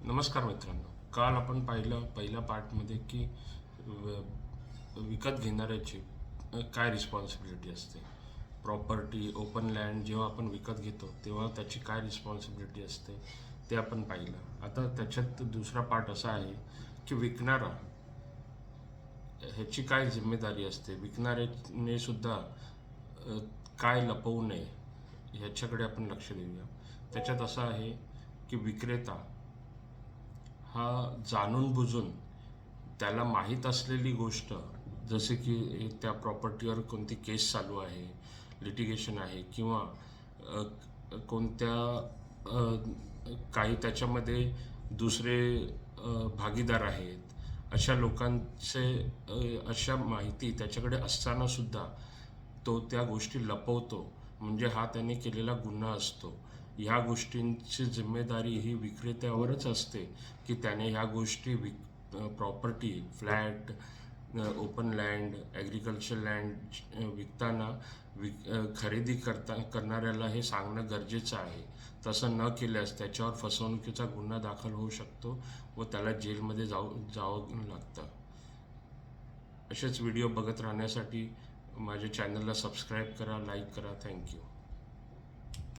नमस्कार मित्रांनो. काल आपण पाहिलं पहिल्या पार्टमध्ये की विकत घेणाऱ्याची काय रिस्पॉन्सिबिलिटी असते. प्रॉपर्टी ओपन लँड जेव्हा आपण विकत घेतो तेव्हा त्याची काय रिस्पॉन्सिबिलिटी असते ते आपण पाहिलं. आता त्याच्यात दुसरा पार्ट असा आहे की विकणारा ह्याची काय जिम्मेदारी असते. विकणाऱ्याने सुद्धा काय लपवू नये ह्याच्याकडे आपण लक्ष देऊया. त्याच्यात असं आहे की विक्रेता हा जाणून बुजून त्याला माहीत असलेली गोष्ट, जसे की त्या प्रॉपर्टीवर कोणती केस चालू आहे, लिटिगेशन आहे किंवा अ, कोणत्या काही त्याच्यामध्ये दुसरे भागीदार आहेत, अशा लोकांचे अशा माहिती त्याच्याकडे असतानासुद्धा तो त्या गोष्टी लपवतो, म्हणजे हा त्याने केलेला गुन्हा असतो. ह्या गोष्टींची जिम्मेदारी ही विक्रेत्यावरच असते की त्याने ह्या गोष्टी property, flat, open land, agriculture land विकताना खरेदी करणाऱ्याला हे सांगणं गरजेचं आहे. तसं न केल्यास त्याच्यावर फसवणुकीचा गुन्हा दाखल होऊ शकतो व त्याला जेलमध्ये जावं लागतं. असेच व्हिडिओ बघत राहण्यासाठी माझ्या चॅनलला सबस्क्राईब करा, लाईक करा. थँक्यू.